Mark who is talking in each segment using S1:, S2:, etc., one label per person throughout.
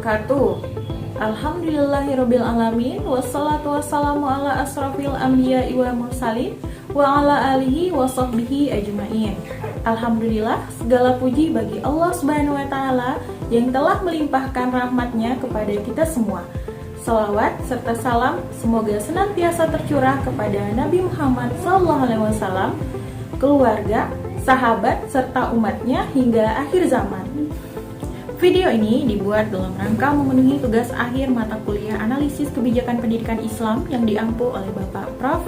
S1: wabarakatuh. Alhamdulillahirabbil alamin, wassalatu wassalamu ala asrofil anbiya'i wal mursalin wa ala alihi wa sahbihi ajmain. Alhamdulillah, segala puji bagi Allah Subhanahu wa taala yang telah melimpahkan rahmatnya kepada kita semua. Salawat serta salam semoga senantiasa tercurah kepada Nabi Muhammad SAW, keluarga, sahabat, serta umatnya hingga akhir zaman. Video ini dibuat dalam rangka memenuhi tugas akhir mata kuliah Analisis Kebijakan Pendidikan Islam yang diampu oleh Bapak Prof.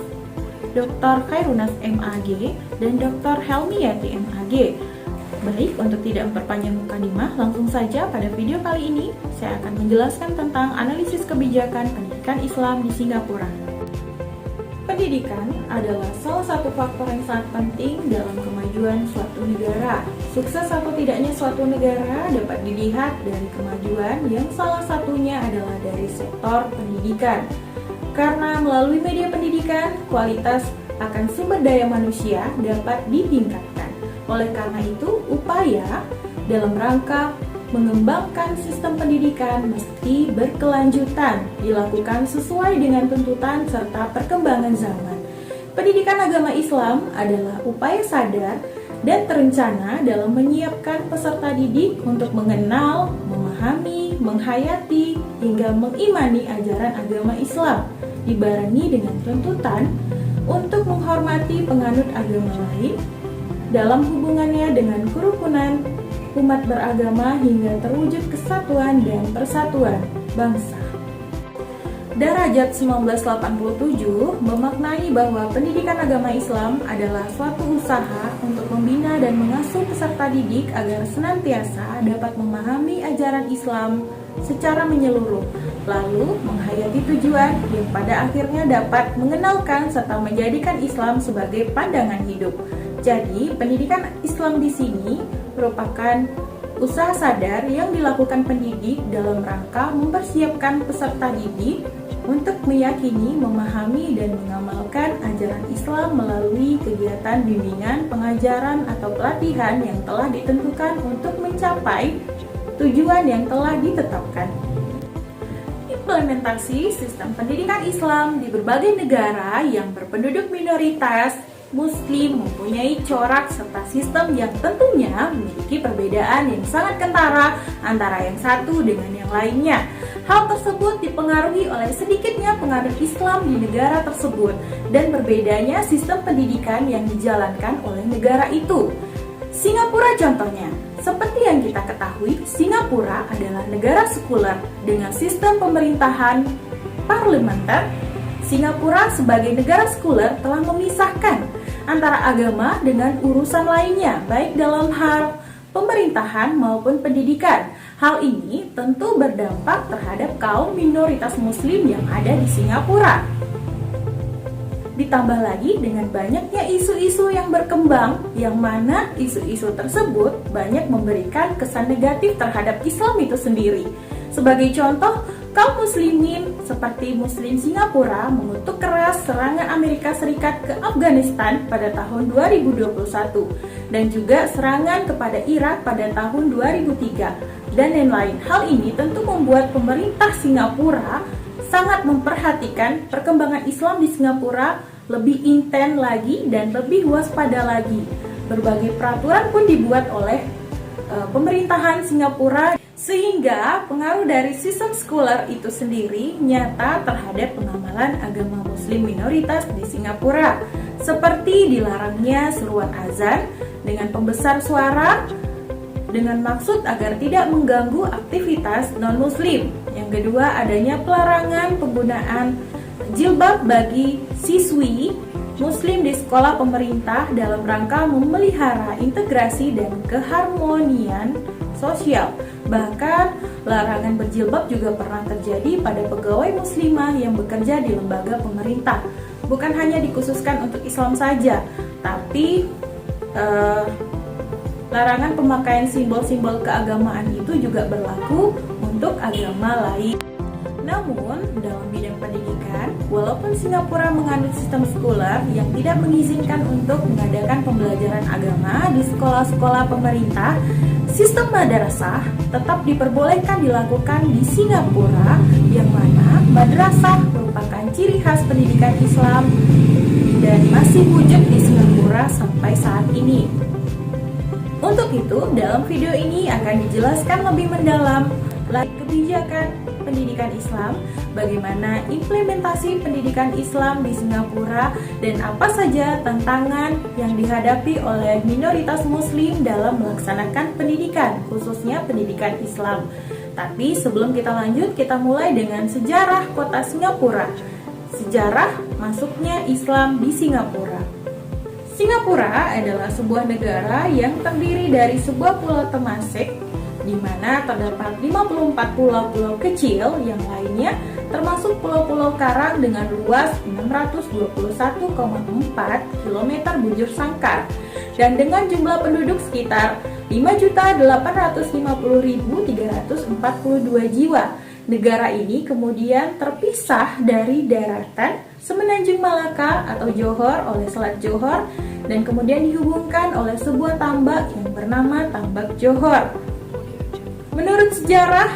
S1: Dr. Khairunas MAG dan Dr. Helmiyati MAG. Baik, untuk tidak memperpanjang mukadimah, langsung saja pada video kali ini saya akan menjelaskan tentang analisis kebijakan pendidikan Islam di Singapura. Pendidikan adalah salah satu faktor yang sangat penting dalam kemajuan suatu negara. Sukses atau tidaknya suatu negara dapat dilihat dari kemajuan yang salah satunya adalah dari sektor pendidikan. Karena melalui media pendidikan, kualitas akan sumber daya manusia dapat ditingkatkan. Oleh karena itu, upaya dalam rangka mengembangkan sistem pendidikan mesti berkelanjutan, dilakukan sesuai dengan tuntutan serta perkembangan zaman. Pendidikan agama Islam adalah upaya sadar dan terencana dalam menyiapkan peserta didik untuk mengenal, memahami, menghayati, hingga mengimani ajaran agama Islam, dibarengi dengan tuntutan untuk menghormati penganut agama lain dalam hubungannya dengan kerukunan umat beragama hingga terwujud kesatuan dan persatuan bangsa. Darajat 1987 memaknai bahwa pendidikan agama Islam adalah suatu usaha untuk membina dan mengasuh peserta didik agar senantiasa dapat memahami ajaran Islam secara menyeluruh, lalu menghayati tujuan yang pada akhirnya dapat mengenalkan serta menjadikan Islam sebagai pandangan hidup. Jadi, pendidikan Islam di sini merupakan usaha sadar yang dilakukan pendidik dalam rangka mempersiapkan peserta didik untuk meyakini, memahami, dan mengamalkan ajaran Islam melalui kegiatan bimbingan, pengajaran, atau pelatihan yang telah ditentukan untuk mencapai tujuan yang telah ditetapkan. Implementasi sistem pendidikan Islam di berbagai negara yang berpenduduk minoritas Muslim mempunyai corak serta sistem yang tentunya memiliki perbedaan yang sangat kentara antara yang satu dengan yang lainnya. Hal tersebut dipengaruhi oleh sedikitnya penganut Islam di negara tersebut dan berbedanya sistem pendidikan yang dijalankan oleh negara itu. Singapura contohnya. Seperti yang kita ketahui, Singapura adalah negara sekuler dengan sistem pemerintahan parlementer. Singapura sebagai negara sekuler telah memisahkan antara agama dengan urusan lainnya, baik dalam hal pemerintahan maupun pendidikan. Hal ini tentu berdampak terhadap kaum minoritas Muslim yang ada di Singapura. Ditambah lagi dengan banyaknya isu-isu yang berkembang, yang mana isu-isu tersebut banyak memberikan kesan negatif terhadap Islam itu sendiri. Sebagai contoh, kaum muslimin seperti Muslim Singapura mengutuk keras serangan Amerika Serikat ke Afghanistan pada tahun 2021 dan juga serangan kepada Irak pada tahun 2003 dan lain-lain. Hal ini tentu membuat pemerintah Singapura sangat memperhatikan perkembangan Islam di Singapura lebih intens lagi dan lebih waspada lagi. Berbagai peraturan pun dibuat oleh pemerintahan Singapura sehingga pengaruh dari sistem sekuler itu sendiri nyata terhadap pengamalan agama Muslim minoritas di Singapura, seperti dilarangnya seruan azan dengan pembesar suara dengan maksud agar tidak mengganggu aktivitas non-Muslim. Yang kedua, adanya pelarangan penggunaan jilbab bagi siswi Muslim di sekolah pemerintah dalam rangka memelihara integrasi dan keharmonian sosial. Bahkan, larangan berjilbab juga pernah terjadi pada pegawai muslimah yang bekerja di lembaga pemerintah. Bukan hanya dikhususkan untuk Islam saja, tapi larangan pemakaian simbol-simbol keagamaan itu juga berlaku untuk agama lain. Namun, dalam bidang pendidikan, walaupun Singapura menganut sistem sekuler yang tidak mengizinkan untuk mengadakan pembelajaran agama di sekolah-sekolah pemerintah, sistem madrasah tetap diperbolehkan dilakukan di Singapura, yang mana madrasah merupakan ciri khas pendidikan Islam dan masih wujud di Singapura sampai saat ini. Untuk itu, dalam video ini akan dijelaskan lebih mendalam kebijakan pendidikan Islam, bagaimana implementasi pendidikan Islam di Singapura, dan apa saja tantangan yang dihadapi oleh minoritas Muslim dalam melaksanakan pendidikan, khususnya pendidikan Islam. Tapi sebelum kita lanjut, kita mulai dengan sejarah kota Singapura. Sejarah masuknya Islam di Singapura. Singapura adalah sebuah negara yang terdiri dari sebuah pulau Temasek, di mana terdapat 54 pulau-pulau kecil yang lainnya, termasuk pulau-pulau karang dengan luas 621,4 km bujur sangkar dan dengan jumlah penduduk sekitar 5.850.342 jiwa. Negara ini kemudian terpisah dari daratan Semenanjung Malaka atau Johor oleh Selat Johor dan kemudian dihubungkan oleh sebuah tambak yang bernama Tambak Johor. Menurut sejarah,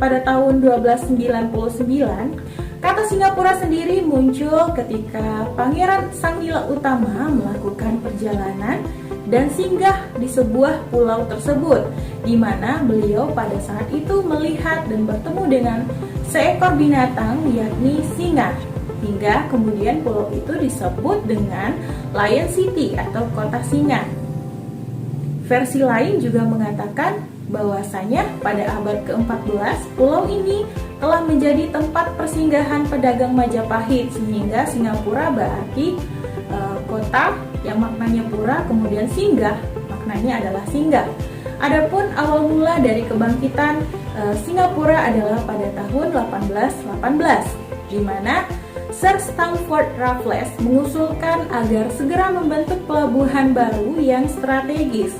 S1: pada tahun 1299, kata Singapura sendiri muncul ketika Pangeran Sangila Utama melakukan perjalanan dan singgah di sebuah pulau tersebut, di mana beliau pada saat itu melihat dan bertemu dengan seekor binatang yakni singa, hingga kemudian pulau itu disebut dengan Lion City atau Kota Singa. Versi lain juga mengatakan bahwasanya pada abad ke-14 pulau ini telah menjadi tempat persinggahan pedagang Majapahit, sehingga Singapura berarti kota yang maknanya pura, kemudian singgah maknanya adalah singgah. Adapun awal mula dari kebangkitan Singapura adalah pada tahun 1818, di mana Sir Stamford Raffles mengusulkan agar segera membentuk pelabuhan baru yang strategis,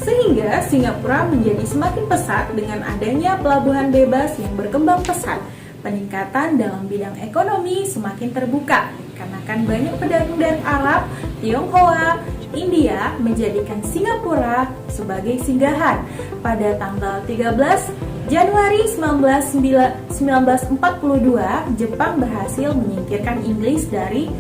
S1: sehingga Singapura menjadi semakin pesat dengan adanya pelabuhan bebas yang berkembang pesat. Peningkatan dalam bidang ekonomi semakin terbuka, karena kan banyak pedagang dari Arab, Tionghoa, India menjadikan Singapura sebagai singgahan. Pada tanggal 13 Januari 1942, Jepang berhasil menyingkirkan Inggris dari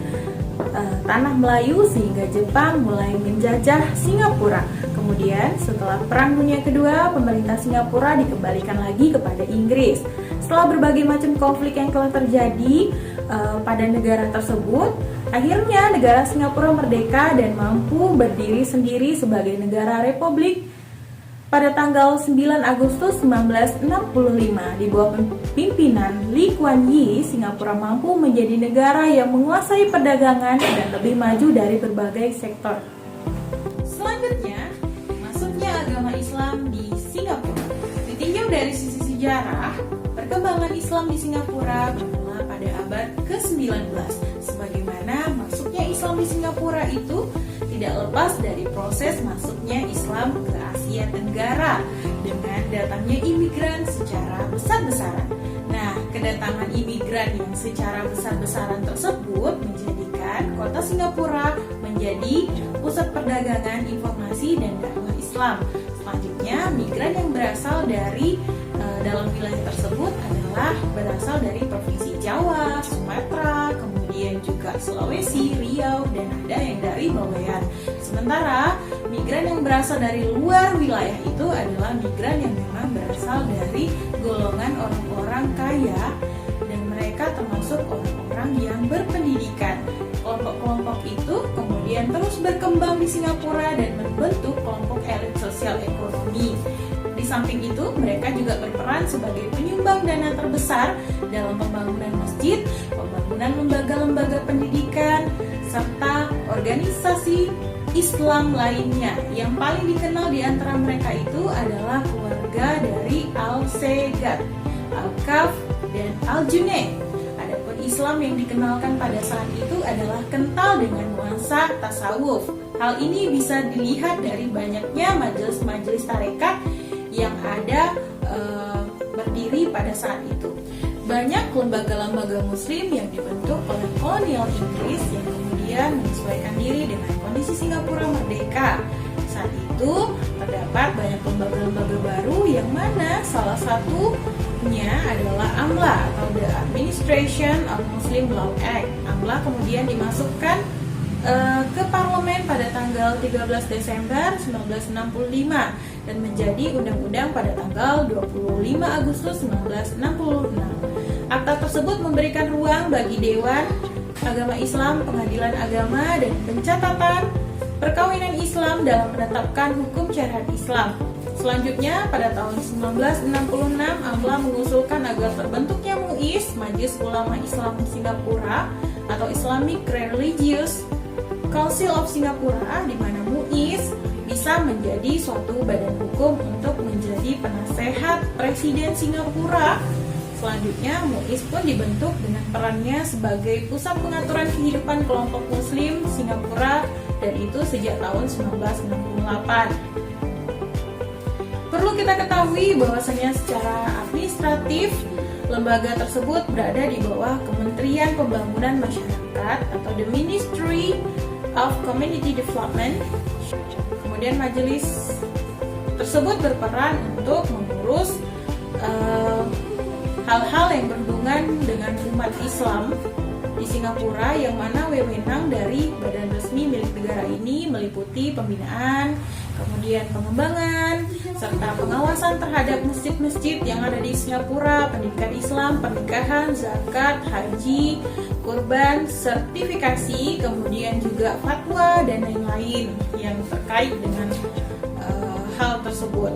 S1: tanah Melayu, sehingga Jepang mulai menjajah Singapura. Kemudian setelah Perang Dunia Kedua, pemerintah Singapura dikembalikan lagi kepada Inggris. Setelah berbagai macam konflik yang telah terjadi pada negara tersebut, akhirnya negara Singapura merdeka dan mampu berdiri sendiri sebagai negara republik. Pada tanggal 9 Agustus 1965, di bawah pimpinan Lee Kuan Yew, Singapura mampu menjadi negara yang menguasai perdagangan dan lebih maju dari berbagai sektor. Selanjutnya, masuknya agama Islam di Singapura. Ditinjau dari sisi sejarah, perkembangan Islam di Singapura bermula pada abad ke-19. Sebagaimana masuknya Islam di Singapura itu tidak lepas dari proses masuknya Islam ke Asia Tenggara dengan datangnya imigran secara besar-besaran. Nah, kedatangan imigran yang secara besar-besaran tersebut menjadikan kota Singapura menjadi pusat perdagangan, informasi, dan dakwah Islam. Selanjutnya, migran yang berasal dari dalam wilayah tersebut adalah berasal dari Provinsi Jawa, Sumatera, kemudian juga Sulawesi, Riau, dan ada yang dari Bawean. Sementara migran yang berasal dari luar wilayah itu adalah migran yang memang berasal dari golongan orang-orang kaya, dan mereka termasuk orang-orang yang berpendidikan. Kelompok-kelompok itu kemudian terus berkembang di Singapura dan membentuk kelompok elit sosial ekonomi. Di samping itu, mereka juga berperan sebagai penyumbang dana terbesar dalam pembangunan masjid, pembangunan lembaga-lembaga pendidikan, serta organisasi Islam lainnya. Yang paling dikenal di antara mereka itu adalah keluarga dari Al-Seghat, Al-Kaf, dan Al-Junaid. Adapun Islam yang dikenalkan pada saat itu adalah kental dengan nuansa tasawuf. Hal ini bisa dilihat dari banyaknya majelis-majelis tarekat yang ada berdiri pada saat itu. Banyak lembaga-lembaga muslim yang dibentuk oleh kolonial Inggris yang kemudian menyesuaikan diri dengan kondisi Singapura merdeka. Saat itu terdapat banyak lembaga-lembaga baru yang mana salah satunya adalah AMLA atau The Administration of Muslim Law Act. AMLA kemudian dimasukkan ke parlemen pada tanggal 13 Desember 1965 dan menjadi undang-undang pada tanggal 25 Agustus 1966. Akta tersebut memberikan ruang bagi Dewan Agama Islam, Pengadilan Agama, dan Pencatatan Perkawinan Islam dalam menetapkan hukum syariat Islam. Selanjutnya, pada tahun 1966, AMLA mengusulkan agar terbentuknya MUIS, Majelis Ulama Islam Singapura, atau Islamic Religious Council of Singapura, di mana MUIS bisa menjadi suatu badan hukum untuk menjadi penasehat Presiden Singapura. Selanjutnya, MUIS pun dibentuk dengan perannya sebagai pusat pengaturan kehidupan kelompok Muslim Singapura, dan itu sejak tahun 1968. Perlu kita ketahui bahwasanya secara administratif, lembaga tersebut berada di bawah Kementerian Pembangunan Masyarakat atau The Ministry of Community Development. Kemudian majelis tersebut berperan untuk mengurus hal-hal yang berhubungan dengan umat Islam di Singapura, yang mana wewenang dari badan resmi milik negara ini meliputi pembinaan, kemudian pengembangan, serta pengawasan terhadap masjid-masjid yang ada di Singapura, pendidikan Islam, pernikahan, zakat, haji, kurban, sertifikasi, kemudian juga fatwa, dan lain-lain yang terkait dengan hal tersebut.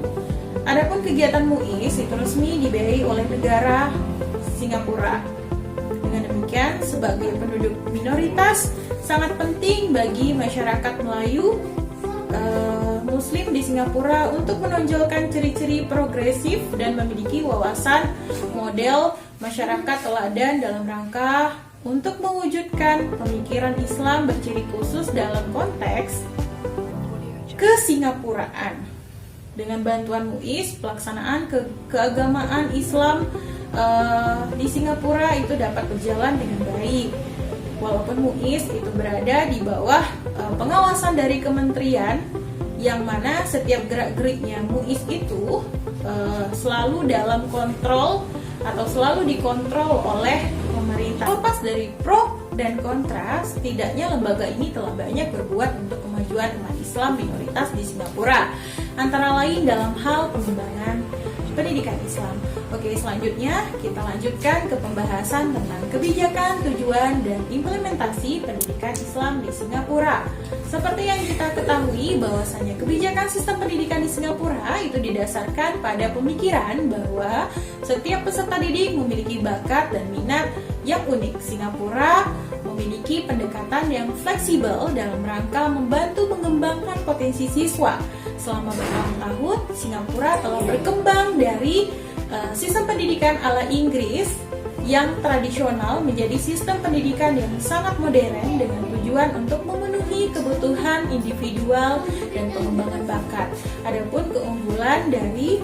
S1: Adapun kegiatan MUIS itu resmi dibiayai oleh negara Singapura. Dengan demikian, sebagai penduduk minoritas, sangat penting bagi masyarakat Melayu Muslim di Singapura untuk menonjolkan ciri-ciri progresif dan memiliki wawasan model masyarakat teladan dalam rangka untuk mewujudkan pemikiran Islam berciri khusus dalam konteks kesingapuraan. Dengan bantuan MUIS, pelaksanaan keagamaan Islam di Singapura itu dapat berjalan dengan baik. Walaupun MUIS itu berada di bawah pengawasan dari kementerian, yang mana setiap gerak-geriknya MUIS itu selalu dalam kontrol atau selalu dikontrol oleh pemerintah. Lepas dari pro dan kontra, setidaknya lembaga ini telah banyak berbuat untuk kemajuan umat Islam minoritas di Singapura, antara lain dalam hal pengembangan pendidikan Islam. Oke, selanjutnya kita lanjutkan ke pembahasan tentang kebijakan, tujuan, dan implementasi pendidikan Islam di Singapura. Seperti yang kita ketahui bahwasanya kebijakan sistem pendidikan di Singapura itu didasarkan pada pemikiran bahwa setiap peserta didik memiliki bakat dan minat yang unik. Singapura memiliki pendekatan yang fleksibel dalam rangka membantu mengembangkan potensi siswa. Selama bertahun-tahun, Singapura telah berkembang dari sistem pendidikan ala Inggris yang tradisional menjadi sistem pendidikan yang sangat modern dengan tujuan untuk memenuhi kebutuhan individual dan pengembangan bakat. Adapun keunggulan dari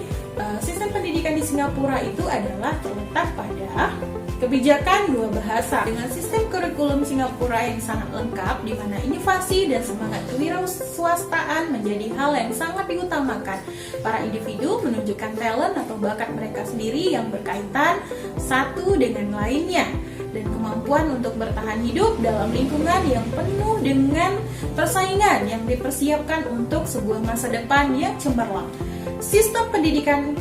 S1: sistem pendidikan di Singapura itu adalah terletak pada kebijakan dua bahasa. Dengan sistem kurikulum Singapura yang sangat lengkap, di mana inovasi dan semangat kewirausahaan menjadi hal yang sangat diutamakan. Para individu menunjukkan talent atau bakat mereka sendiri yang berkaitan satu dengan lainnya, dan kemampuan untuk bertahan hidup dalam lingkungan yang penuh dengan persaingan yang dipersiapkan untuk sebuah masa depan yang cemerlang. Sistem pendidikan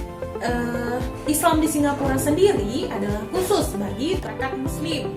S1: Islam di Singapura sendiri adalah khusus bagi masyarakat Muslim.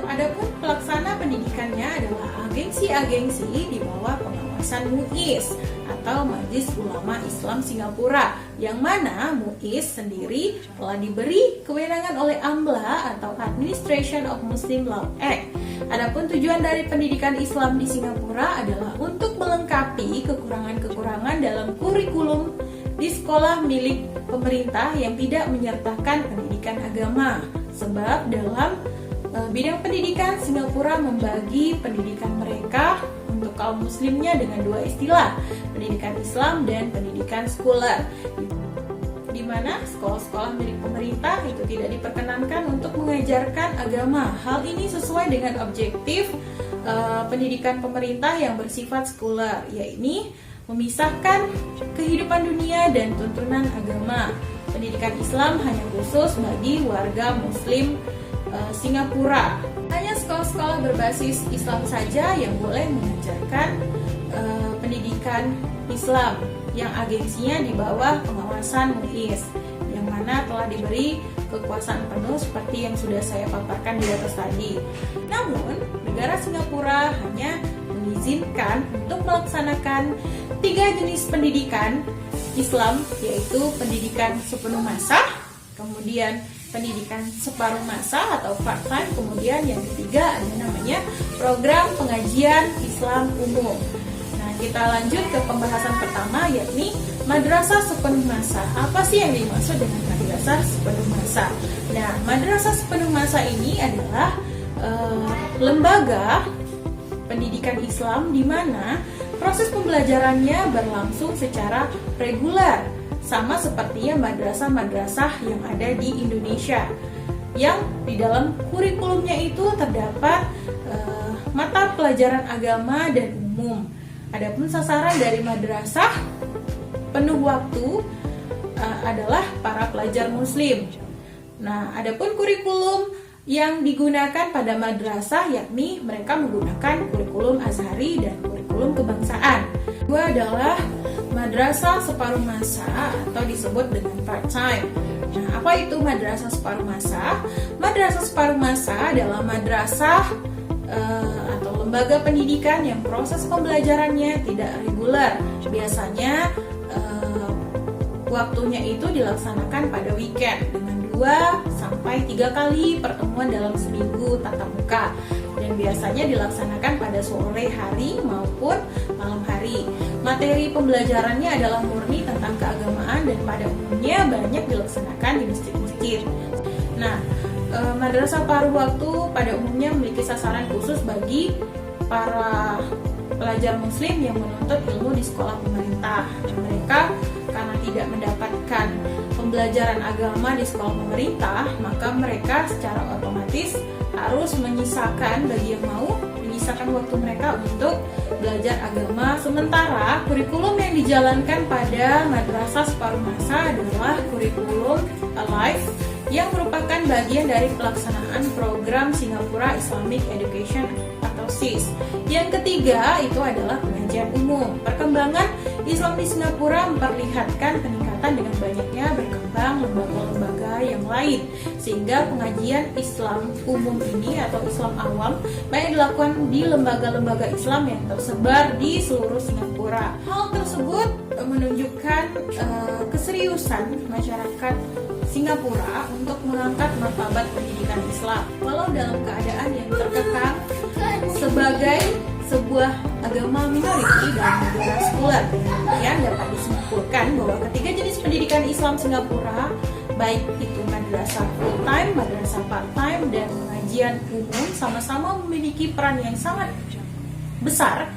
S1: Adapun pelaksana pendidikannya adalah agensi-agensi di bawah pengawasan MUIS atau Majelis Ulama Islam Singapura, yang mana MUIS sendiri telah diberi kewenangan oleh AMLA atau Administration of Muslim Law Act. Adapun tujuan dari pendidikan Islam di Singapura adalah untuk melengkapi kekurangan-kekurangan dalam kurikulum di sekolah milik pemerintah yang tidak menyertakan pendidikan agama. Sebab dalam bidang pendidikan, Singapura membagi pendidikan mereka untuk kaum muslimnya dengan dua istilah, pendidikan Islam dan pendidikan sekuler. di mana sekolah-sekolah milik pemerintah itu tidak diperkenankan untuk mengajarkan agama. Hal ini sesuai dengan objektif pendidikan pemerintah yang bersifat sekuler, yaitu memisahkan kehidupan dunia dan tuntunan agama. Pendidikan Islam hanya khusus bagi warga Muslim Singapura. Hanya sekolah-sekolah berbasis Islam saja yang boleh mengajarkan pendidikan Islam yang agensinya di bawah pengawasan MUIS, yang mana telah diberi kekuasaan penuh seperti yang sudah saya paparkan di atas tadi. Namun, negara Singapura hanya mengizinkan untuk melaksanakan 3 jenis pendidikan Islam, yaitu pendidikan sepenuh masa, kemudian pendidikan separuh masa atau part-time, kemudian yang ketiga ada namanya program pengajian Islam umum. Kita lanjut ke pembahasan pertama, yakni madrasah sepenuh masa. Apa sih yang dimaksud dengan madrasah sepenuh masa? Nah, madrasah sepenuh masa ini adalah lembaga pendidikan Islam di mana proses pembelajarannya berlangsung secara reguler, sama sepertinya madrasah-madrasah yang ada di Indonesia, yang di dalam kurikulumnya itu terdapat mata pelajaran agama dan umum. Adapun sasaran dari madrasah penuh waktu adalah para pelajar muslim. Nah, adapun kurikulum yang digunakan pada madrasah yakni mereka menggunakan kurikulum Azhari dan kurikulum kebangsaan. Kedua adalah madrasah separuh masa atau disebut dengan part-time. Nah, apa itu madrasah separuh masa? Madrasah separuh masa adalah madrasah atau lembaga pendidikan yang proses pembelajarannya tidak reguler. Biasanya waktunya itu dilaksanakan pada weekend dengan 2-3 kali pertemuan dalam seminggu tatap muka, dan biasanya dilaksanakan pada sore hari maupun malam hari. Materi pembelajarannya adalah murni tentang keagamaan dan pada umumnya banyak dilaksanakan di masjid-masjid. Nah, madrasah paruh waktu pada umumnya memiliki sasaran khusus bagi para pelajar muslim yang menuntut ilmu di sekolah pemerintah. Mereka karena tidak mendapatkan pembelajaran agama di sekolah pemerintah, maka mereka secara otomatis harus menyisakan, bagi yang mau, menyisakan waktu mereka untuk belajar agama. Sementara kurikulum yang dijalankan pada madrasah separuh masa adalah kurikulum Alive, yang merupakan bagian dari pelaksanaan program Singapura Islamic Education atau SIS. Yang ketiga itu adalah pengajian umum. Perkembangan Islam di Singapura memperlihatkan peningkatan dengan banyaknya berkembang lembaga-lembaga yang lain, sehingga pengajian Islam umum ini atau Islam awam banyak dilakukan di lembaga-lembaga Islam yang tersebar di seluruh Singapura. Hal tersebut menunjukkan keseriusan masyarakat Singapura untuk mengangkat martabat pendidikan Islam, walau dalam keadaan yang terkekang sebagai sebuah agama minoriti dalam negara sekuler. Kemudian dapat disimpulkan bahwa ketiga jenis pendidikan Islam Singapura, baik itu madrasah full time, madrasah part time, dan pengajian umum, sama-sama memiliki peran yang sangat besar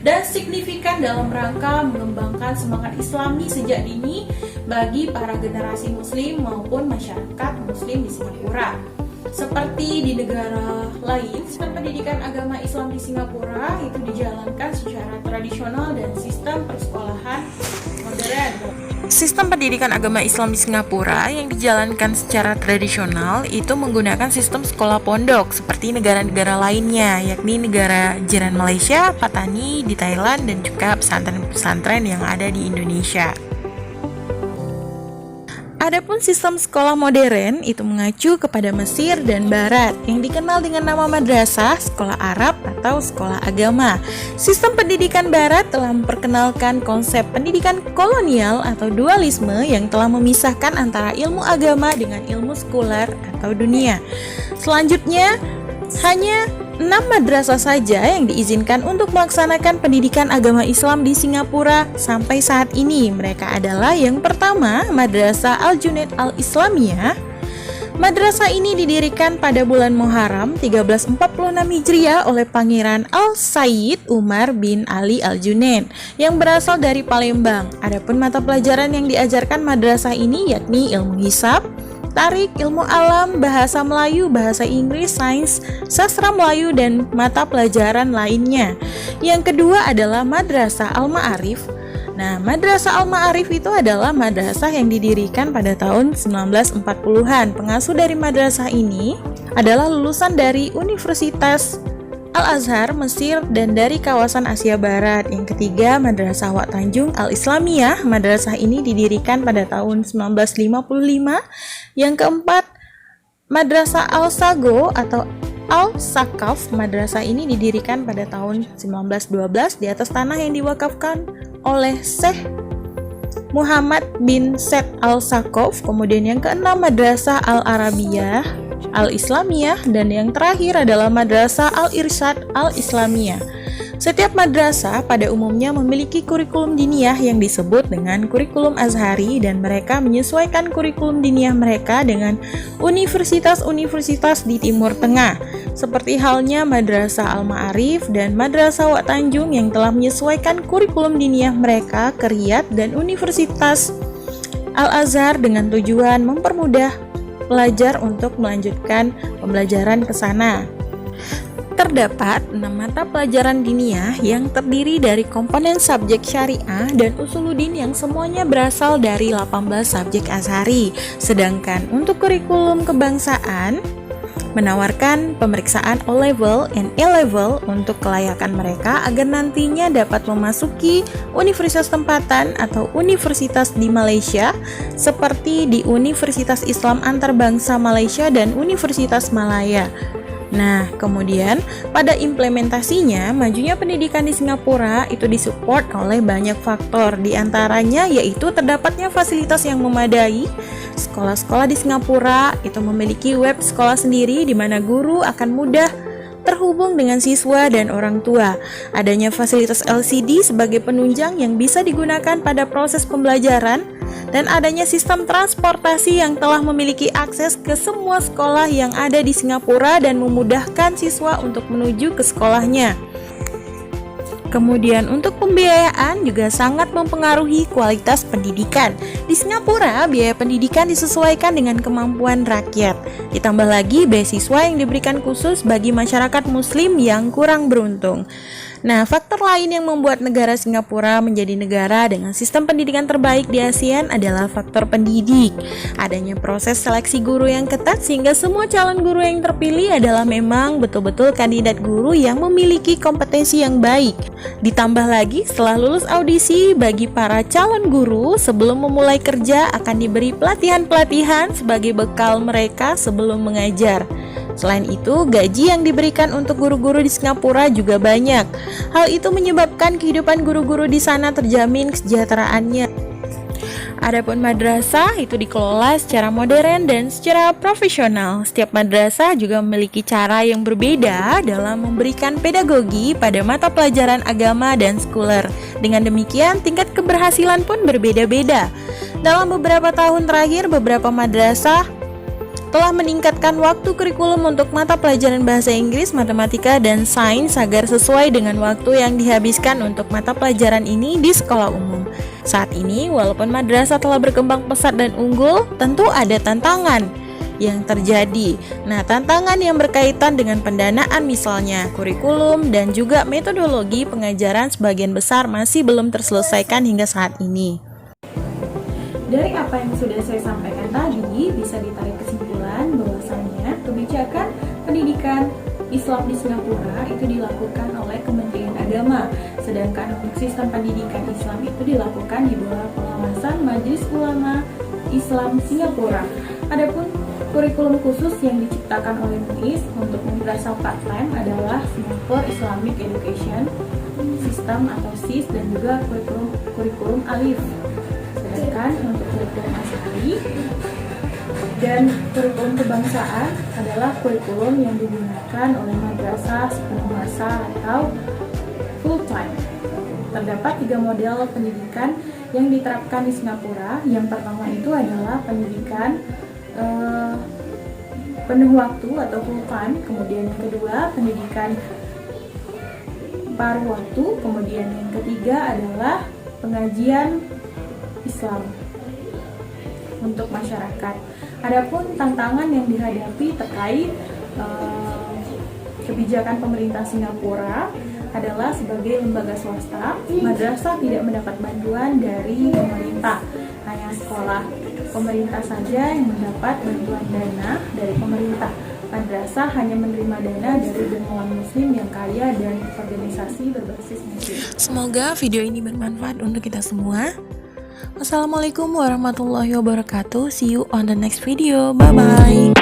S1: dan signifikan dalam rangka mengembangkan semangat Islami sejak dini bagi para generasi muslim maupun masyarakat muslim di Singapura. Seperti di negara lain, sistem pendidikan agama Islam di Singapura itu dijalankan secara tradisional dan sistem persekolahan modern.
S2: Sistem pendidikan agama Islam di Singapura yang dijalankan secara tradisional itu menggunakan sistem sekolah pondok seperti negara-negara lainnya, yakni negara jiran Malaysia, Patani di Thailand, dan juga pesantren-pesantren yang ada di Indonesia. Adapun sistem sekolah modern itu mengacu kepada Mesir dan Barat yang dikenal dengan nama madrasah, sekolah Arab, atau sekolah agama. Sistem pendidikan Barat telah memperkenalkan konsep pendidikan kolonial atau dualisme yang telah memisahkan antara ilmu agama dengan ilmu sekuler atau dunia. Selanjutnya, hanya 6 madrasah saja yang diizinkan untuk melaksanakan pendidikan agama Islam di Singapura sampai saat ini. Mereka adalah yang pertama, Madrasah Al-Junaid Al-Islamiyah, Madrasah ini didirikan pada bulan Muharram 1346 Hijriah oleh Pangeran Al-Sayyid Umar bin Ali Al-Junaid yang berasal dari Palembang. Adapun mata pelajaran yang diajarkan madrasah ini yakni ilmu hisab, tarik, ilmu alam, bahasa Melayu, bahasa Inggris, sains, sastra Melayu, dan mata pelajaran lainnya. Yang kedua adalah Madrasah Al-Ma'arif. Nah, Madrasah Al-Ma'arif itu adalah madrasah yang didirikan pada tahun 1940-an. Pengasuh dari madrasah ini adalah lulusan dari Universitas Al-Azhar, Mesir, dan dari kawasan Asia Barat. Yang ketiga, Madrasah Wak Tanjung Al-Islamiyah. Madrasah ini didirikan pada tahun 1955. Yang keempat, Madrasah Al-Sago atau Al-Sakaf. Madrasah ini didirikan pada tahun 1912 di atas tanah yang diwakafkan oleh Syekh Muhammad bin Said Al-Sakaf. Kemudian yang keenam, Madrasah Al-Arabiyah Al-Islamiyah, dan yang terakhir adalah Madrasah Al-Irsyad Al-Islamiyah. Setiap madrasah pada umumnya memiliki kurikulum diniyah yang disebut dengan kurikulum Azhari, dan mereka menyesuaikan kurikulum diniyah mereka dengan universitas-universitas di Timur Tengah, seperti halnya Madrasah Al-Ma'arif dan Madrasah Wak Tanjung yang telah menyesuaikan kurikulum diniyah mereka ke Riyadh dan Universitas Al-Azhar dengan tujuan mempermudah pelajar untuk melanjutkan pembelajaran ke sana. Terdapat 6 mata pelajaran diniyah yang terdiri dari komponen subjek syariah dan usuluddin yang semuanya berasal dari 18 subjek Azhari. Sedangkan untuk kurikulum kebangsaan menawarkan pemeriksaan O-level and A-level untuk kelayakan mereka agar nantinya dapat memasuki universitas tempatan atau universitas di Malaysia seperti di Universitas Islam Antarbangsa Malaysia dan Universitas Malaya. Nah, kemudian pada implementasinya, majunya pendidikan di Singapura itu disupport oleh banyak faktor, diantaranya yaitu terdapatnya fasilitas yang memadai. Sekolah-sekolah di Singapura itu memiliki web sekolah sendiri di mana guru akan mudah terhubung dengan siswa dan orang tua. Adanya fasilitas LCD sebagai penunjang yang bisa digunakan pada proses pembelajaran, dan adanya sistem transportasi yang telah memiliki akses ke semua sekolah yang ada di Singapura dan memudahkan siswa untuk menuju ke sekolahnya. Kemudian untuk pembiayaan juga sangat mempengaruhi kualitas pendidikan. Di Singapura, biaya pendidikan disesuaikan dengan kemampuan rakyat. Ditambah lagi beasiswa yang diberikan khusus bagi masyarakat muslim yang kurang beruntung. Nah, faktor lain yang membuat negara Singapura menjadi negara dengan sistem pendidikan terbaik di ASEAN adalah faktor pendidik. Adanya proses seleksi guru yang ketat sehingga semua calon guru yang terpilih adalah memang betul-betul kandidat guru yang memiliki kompetensi yang baik. Ditambah lagi, setelah lulus audisi, bagi para calon guru sebelum memulai kerja akan diberi pelatihan-pelatihan sebagai bekal mereka sebelum mengajar. Selain itu, gaji yang diberikan untuk guru-guru di Singapura juga banyak. Hal itu menyebabkan kehidupan guru-guru di sana terjamin kesejahteraannya. Adapun madrasah itu dikelola secara modern dan secara profesional. Setiap madrasah juga memiliki cara yang berbeda dalam memberikan pedagogi pada mata pelajaran agama dan sekuler. Dengan demikian, tingkat keberhasilan pun berbeda-beda. Dalam beberapa tahun terakhir, beberapa madrasah telah meningkatkan waktu kurikulum untuk mata pelajaran bahasa Inggris, matematika, dan sains agar sesuai dengan waktu yang dihabiskan untuk mata pelajaran ini di sekolah umum. Saat ini, walaupun madrasah telah berkembang pesat dan unggul, tentu ada tantangan yang terjadi. Nah, tantangan yang berkaitan dengan pendanaan misalnya, kurikulum, dan juga metodologi pengajaran sebagian besar masih belum terselesaikan hingga saat ini.
S1: Dari apa yang sudah saya sampaikan tadi, bisa ditarik kesimpulan bahwasannya kebijakan pendidikan Islam di Singapura itu dilakukan oleh Kementerian Agama, sedangkan untuk sistem pendidikan Islam itu dilakukan di bawah pengawasan Majelis Ulama Islam Singapura. Adapun kurikulum khusus yang diciptakan oleh MUIS untuk madrasah part-time adalah Singapore Islamic Education System atau SIS, dan juga kurikulum Alif. Sedangkan untuk kurikulum Azhari dan kurikulum kebangsaan adalah kurikulum yang digunakan oleh madrasah sepenuh masa atau full time. Terdapat 3 model pendidikan yang diterapkan di Singapura. Yang pertama itu adalah pendidikan penuh waktu atau full time, kemudian yang kedua pendidikan paruh waktu, kemudian yang ketiga adalah pengajian Islam untuk masyarakat. Adapun tantangan yang dihadapi terkait kebijakan pemerintah Singapura adalah sebagai lembaga swasta, madrasah tidak mendapat bantuan dari pemerintah. Hanya sekolah pemerintah saja yang mendapat bantuan dana dari pemerintah. Madrasah hanya menerima dana dari dermawan muslim yang kaya dan organisasi berbasis muslim.
S2: Semoga video ini bermanfaat untuk kita semua. Wassalamualaikum warahmatullahi wabarakatuh. See you on the next video. Bye bye.